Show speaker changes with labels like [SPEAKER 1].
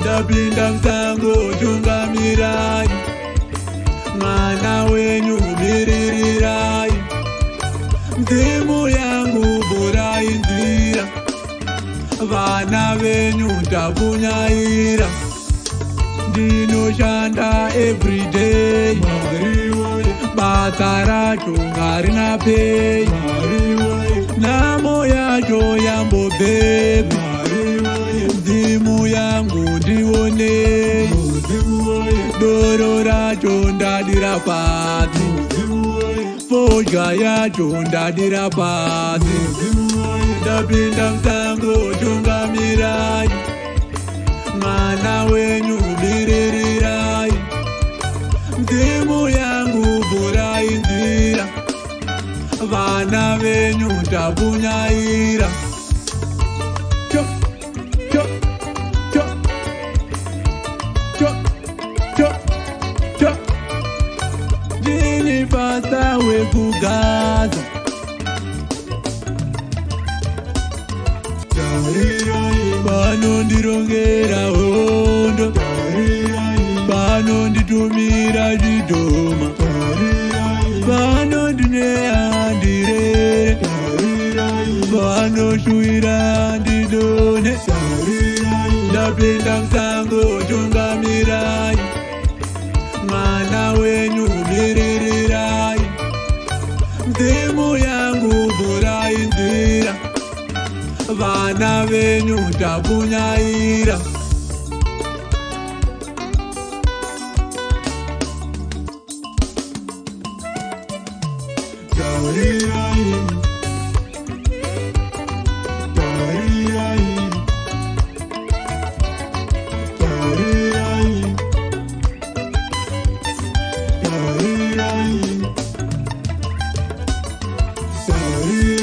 [SPEAKER 1] ndapinda musango tungamirai, mwana wenyu miririrai, mzimu yangu burai nzira, vana venyu tapunyaira, ndinoshanda everyday, basa racho harina pay, namo yacho yambobeba, mzimu yangu ndionei, doro racho ndadira pasi, fodya yacho ndadira pasi, ndapinda musango tungamirai, mwana wenyu miririrai, mzimu yangu burai nzira, vana venyu tapunyaira. Cho, cho, cho, cho, cho, cho, ndini fasta wekugaza, pano ndirongera hondo, pano nditumira zvidhoma, pano ndineya ndirere, pano shuwira ndidone, ndapinda musango tungamirai, mwana wenyu miririrai, mzimu yangu burai nzira, vana venyu tapunyaira. Taurirai, taurirai, taurirai, taurirai, taurirai.